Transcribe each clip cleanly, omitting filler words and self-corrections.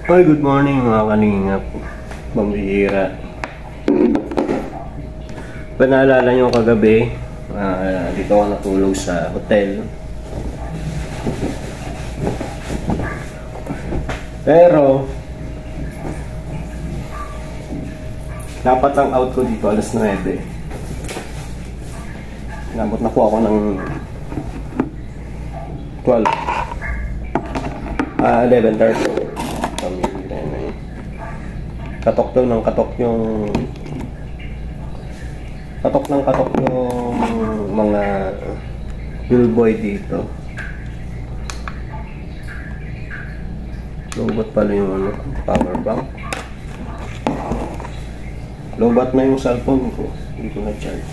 Hi, good morning mga kalingap. Pambihira. Panaalala nyo kagabi, dito ako natulog sa hotel. Pero dapat ang out ko dito alas 9. Nabot na po ako ng 12. 11:30. Katok to ng katok yung mga billboy dito. Lobat pala yung power bank. Lobat na yung cellphone ko. Hindi ko na-charge.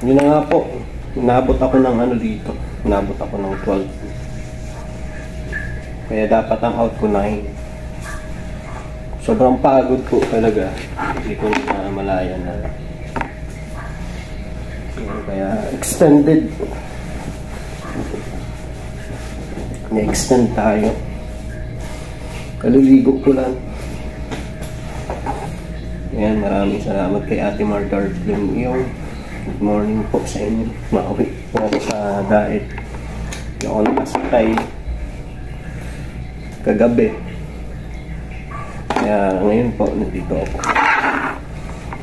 Yun na nga po. Inabot ako ng dito. Inabot ako ng 12. Kaya dapat ang out ko 9. Sobrang pagod po talaga. Hindi ko na malaya na. Kaya extended. Na-extend tayo. Kaliligo ko lang. Ayan, maraming salamat kay Ate Margartling yung good morning po sa inyo. Mauwi po ako sa diet. Hindi ako nakasakay kagabi. Kaya ngayon po, nandito ako.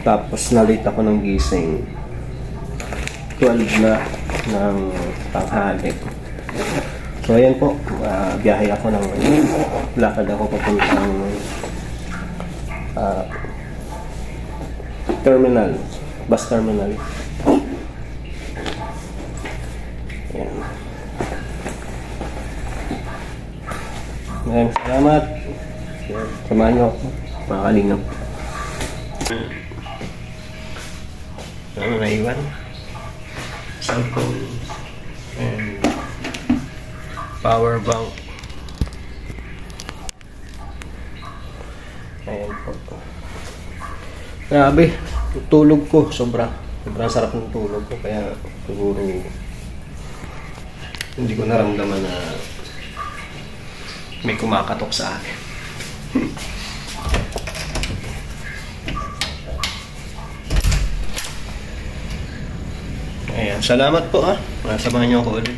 Tapos nalate ako ng gising. 12 na ng tanghali. So ayan po, biyahe ako ng lakad ako papuntang terminal, bus terminal. Ayan. Maraming salamat. Samahan nyo ako, mga kalingap. Ano na iwan? Cellphone and power bank. Ayan po. Grabe, tulog ko sobrang sarap ng tulog ko, kaya siguro hindi ko naramdaman na may kumakatok sa akin. Ayan, salamat po ha. Samahan niyo ako ulit.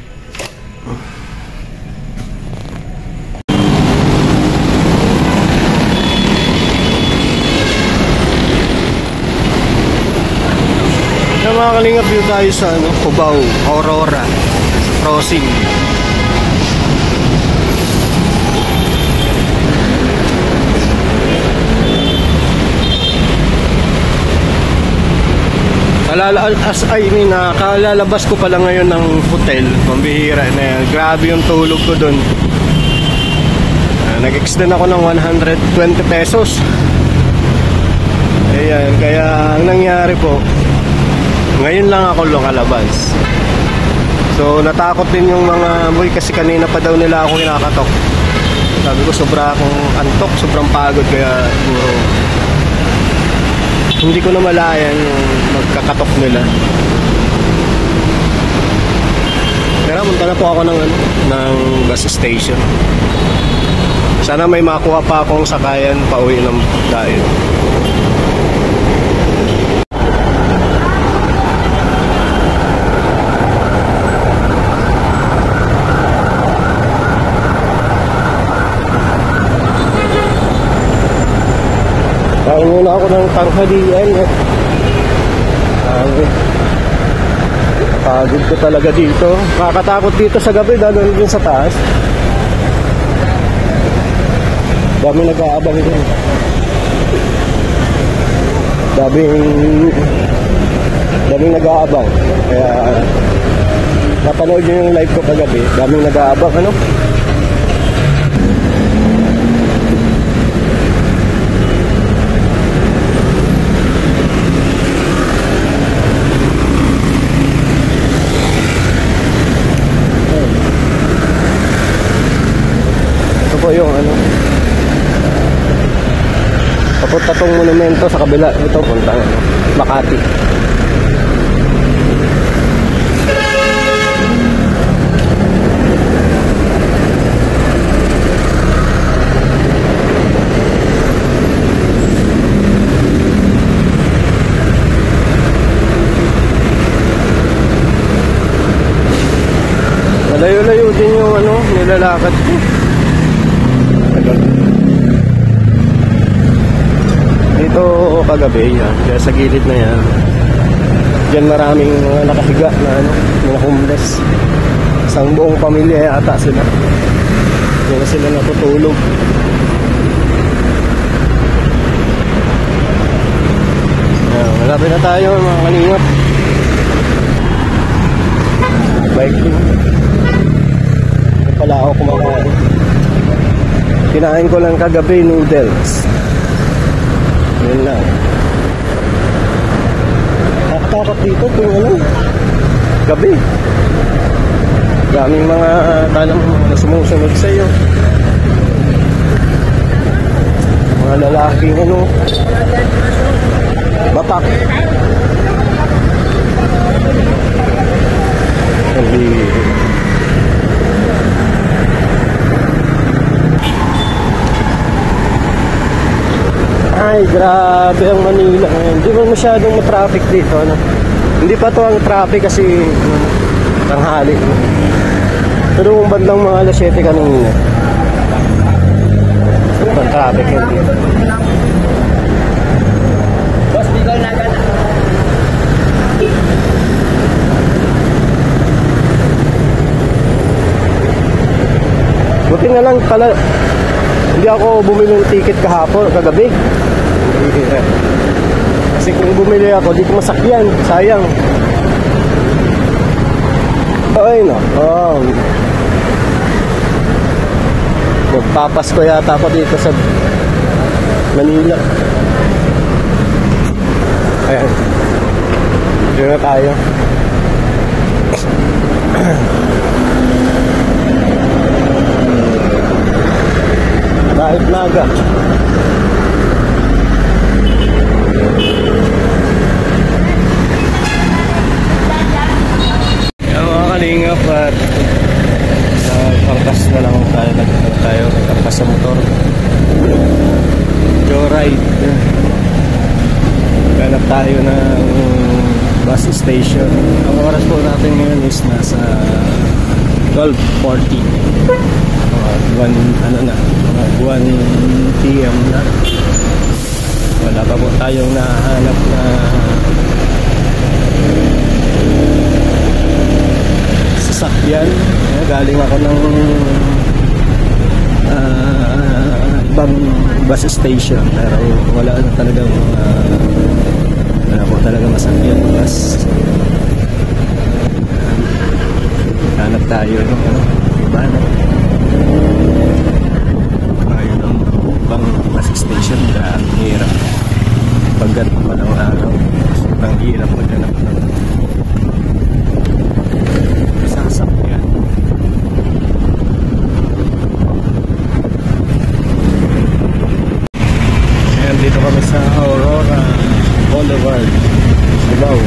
Mga kalingap, dito tayo sa Cubao, Aurora Crossing. Kalalabas ko pala ngayon ng hotel. Pambihira na yan. Grabe yung tulog ko dun. Nag-extend ako ng 120 pesos. Ayan, kaya ang nangyari po, ngayon lang ako lumalabas. So natakot din yung mga boy kasi kanina pa daw nila ako kinakatok. Sabi ko sobra akong antok, sobrang pagod, kaya hindi ko na malayan yung magkakatok nila. Pero punta na po ako ng bus station. Sana may makuha pa akong sakayan pauwi ng dahil. Kain muna ako ng tanghalian. Pagod ko talaga dito. Nakakatakot dito sa gabi, lalo din sa taas. Daming nag-aabang din. Daming nag-aabang. Kaya napanood nyo yung live ko kagabi. Daming nag-aabang. Po yung papunta tong monumento sa kabila. Ito puntang Makati. Layo-layo din yung ano, nilalakad ko. Dito kagabi yan, kaya sa gilid na yan. Diyan maraming mga nakahiga na ano, mga homeless. Isang buong pamilya yata sila. Diyan na sila natutulog. Malapit na tayo mga kalingap. Biking. Ito pala ako kumakain. Kinain ko lang kagabi noodles. Yun lang. Nakatakot dito kung ano. Gabi. Daming mga talang na sumusunod sa iyo. Mga lalaking ano. Batak. Hindi. Ay, grabe ang Manila ngayon. Hindi mo masyadong matraffic dito, ano? Hindi pa to ang traffic kasi tanghali. Pero kung bandang mga alas 7 kanina, ang traffic yun dito. Boss, bigaw na agad. Buti na lang pala hindi ako bumili ng ticket kahapon, kagabi. Kasi kung bumili ako, di ko masakyan. Sayang. Ay, no. Oh. Magpapasko yata ako dito sa Manila. Ayan. Diyan na tayo. Kahit naga. Yan mga kalingap at pangkas na lang tayo pangkas sa motor. Joyride. Ganap tayo ng bus station. Ang oras po natin ngayon is nasa 12:40. 1 PM na. Wala pa po tayong nahanap na sasakyan. Galing ako ng ibang bus station pero wala na talagang wala po talaga masakyan bus. Hanap tayo ng iba na ayun ang ibang bus station. Ang hirap pagkat walang araw. Ang hirap maghanap ng sasakyan. Ayan, dito kami sa Aurora Boulevard, Cubao.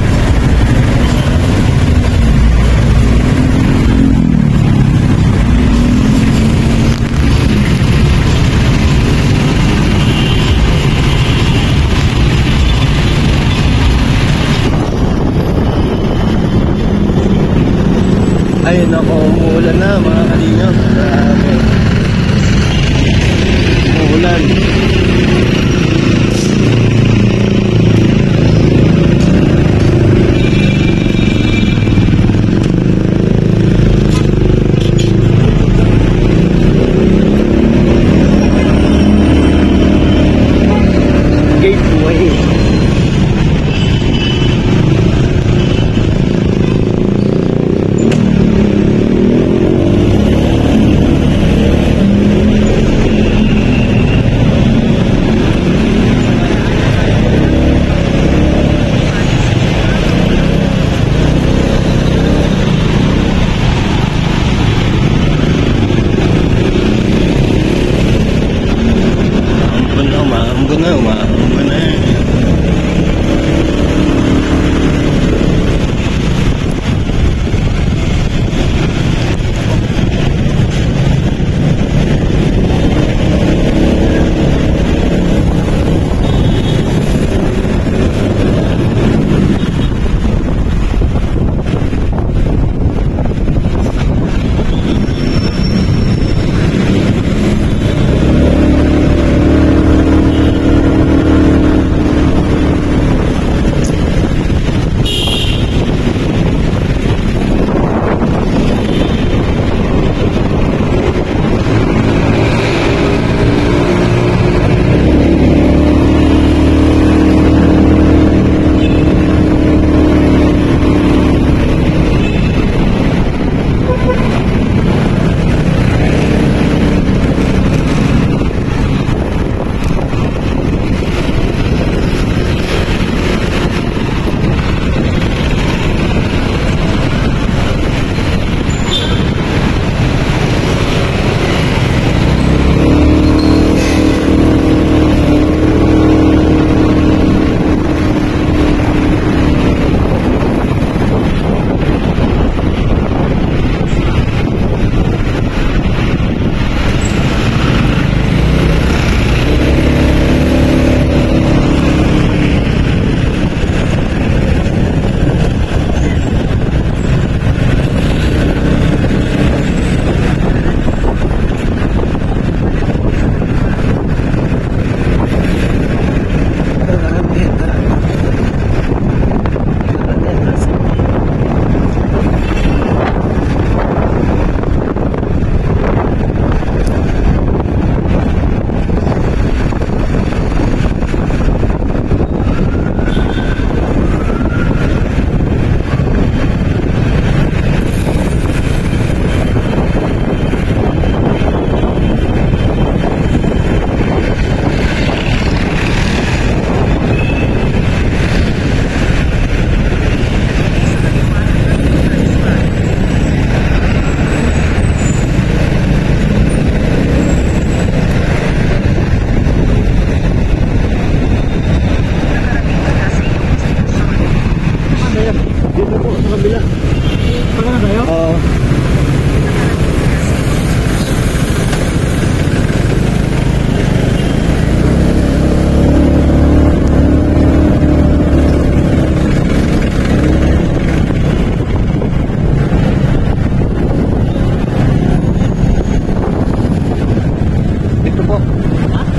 Ayun ako, umuulan na mga kalingap. Grabe. Umuulan. Gateway.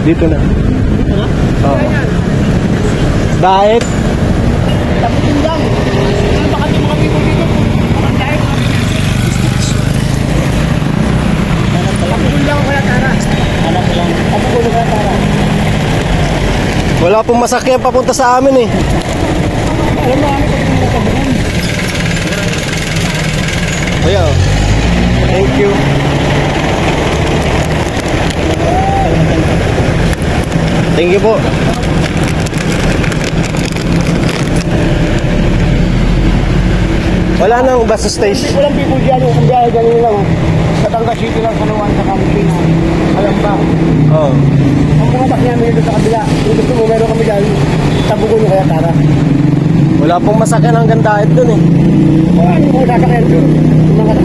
Dito na. Dito na? Oo. Diet. Taputin lang. Baka di mga people dito. Baka dahil. Taputin lang kaya Tara. Alam ko lang. Taputin kaya Tara. Wala pong masakyan papunta sa amin eh. Alam mo kami kung natabunan. Kuya, thank you. Thank you po. Wala nang bus station. Walang people dyan. Kung biyahe ganun lang. Batangas City lang sa Luwan sa Campina. Alam ba? Oo. Ang mga bakya namin dito sa kabila. Kung gusto mo meron kami dyan. Tabugon nyo kaya Tara. Wala pong masakyan hanggang Diet dun eh. Ano mo sasakyan doon?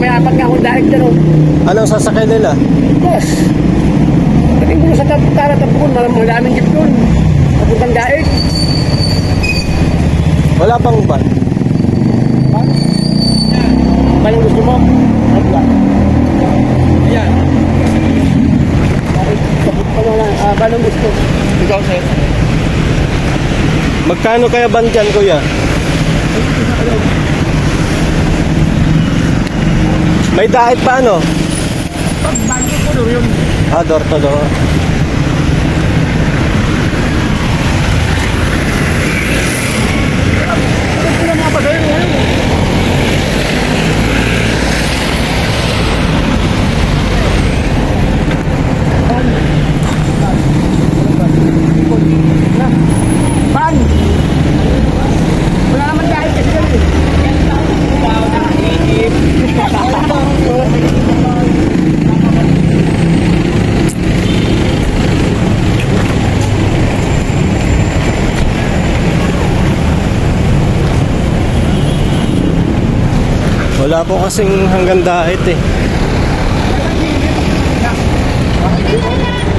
May apat nga akong dahil dyan. Anong sasakyan nila? Bus. Dating ko sa Tara Tabugon. Maraming jeep doon. Papuntang daig. Wala pang van. Ha? Anong gusto mo? Wala. Ayan. Sabot pa na lang. Anong gusto? Ikaw sir. Magkano kaya van dyan, kuya? May Diet pa ano? Pag bagyo ko doon yun. Door to door. Ano ko na mga pasahero ngayon? Ban! Wala naman dahil kasi yan eh. Wala po kasing hanggang Diet eh.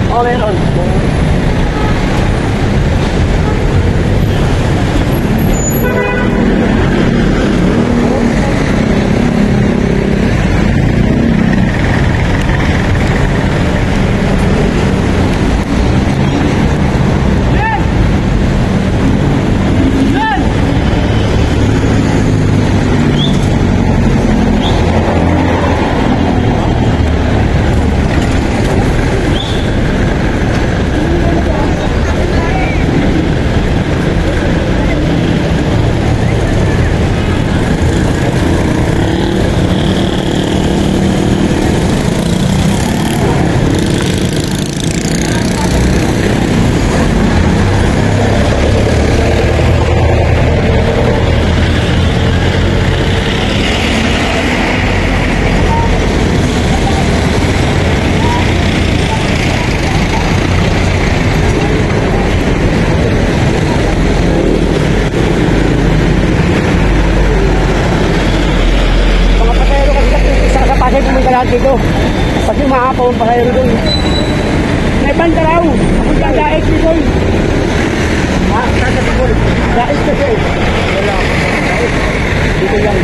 Oh, meron. Dito. Kasi maapaw ang pasahero doon. May banda raw. Ako dyan, daig dito. Ha? Saan sa Bicol? Daig kasi. Wala. Daig. Dito yan.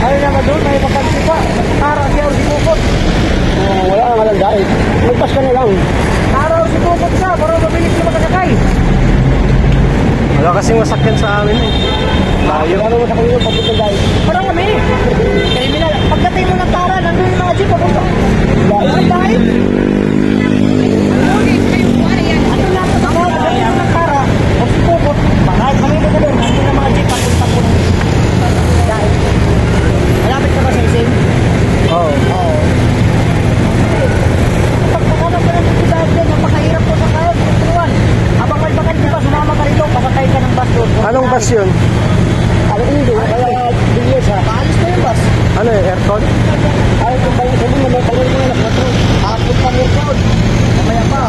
Ayaw naman doon, may makansi pa. Tara, siya o sinukot. Wala nga lang daig. Magpas ka na lang. Tara o sinukot ka, para mabilis na makasakay. Wala kasing masakyan sa amin eh. Layo. Wala mo sa kanila papunta dahil. Parang kami. Terminal. Pagdating mo ng Tara, nandun yung mga jeep papunta. Wala dahil. Ano lang sa ako? Pagdating mo ng Tara, o sipukot. Bakit kami na doon. Nandun yung mga jeep papunta po. Dahil. Malapit ka ba sa isin? Oo. Oo. Pagkakalang ka ng dahil dyan, napakahirap po sa kayo. Habang may bakit di ba, sumama ka rito, pasakay ka ng bus doon. Anong bus yun? Ano hindi? Kaya bilis ha. Paalis na yung bus. Ano eh, aircon? Ay, kung bayan sabi mo, may pagod mo na nakatro. Hapot pa mo crowd. Mamaya pa.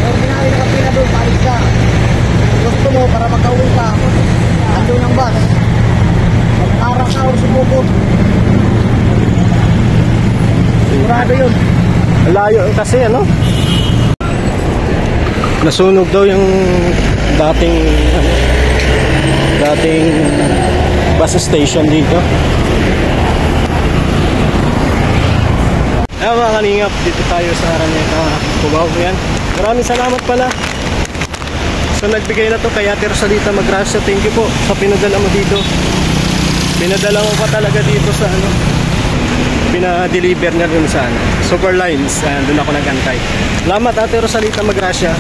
Ang ginawin na kapina doon, paalis ka. Gusto mo para makauwi ka. Andun ang bus. Mag-ara ka o sumukot. Sigurado yun. Layo kasi ano? Nasunog daw yung dating bus station dito. Ayan mga kalingap, dito tayo sa Araneta, Cubao. Yan. Maraming salamat pala sa nagbigay na to kay Ate Rosalita Magracia. Thank you po sa pinadala mo dito. Pinadala mo pa talaga dito sa ano, pina-deliver na rin sa ano, Super Lines. Ayan, doon ako nagantay. Salamat Ate Rosalita Magracia.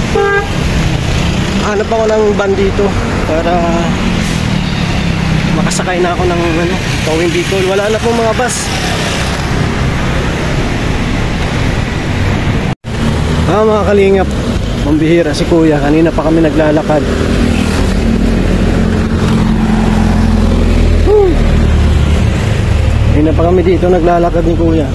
Hanap ako ng van dito para makasakay na ako ng ano, Pauwing Bicol. Wala na pong mga bus. Mga kalingap, mambihira si Kuya. Kanina pa kami naglalakad. Kanina pa kami dito naglalakad ni Kuya.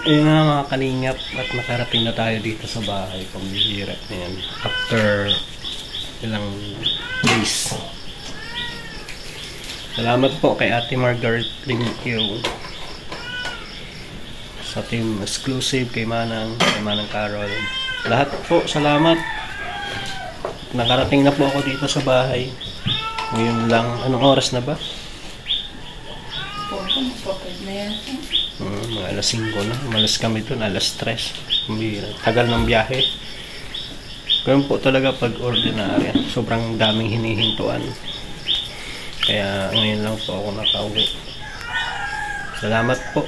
Ayun nga mga kalingap, at nakarating na tayo dito sa bahay. Pambihira. Ayan. After ilang days. Salamat po kay Ate Margaret. Thank you sa team exclusive, kay Manang Carol. Lahat po, salamat. Nakarating na po ako dito sa bahay. Ngayon lang, anong oras na ba? Mga alas 5 na. Umalas kami doon, alas 3. Tagal ng biyahe. Ganun po talaga pag ordinary. Sobrang daming hinihintuan. Kaya ngayon lang po ako nakauwi. Salamat po.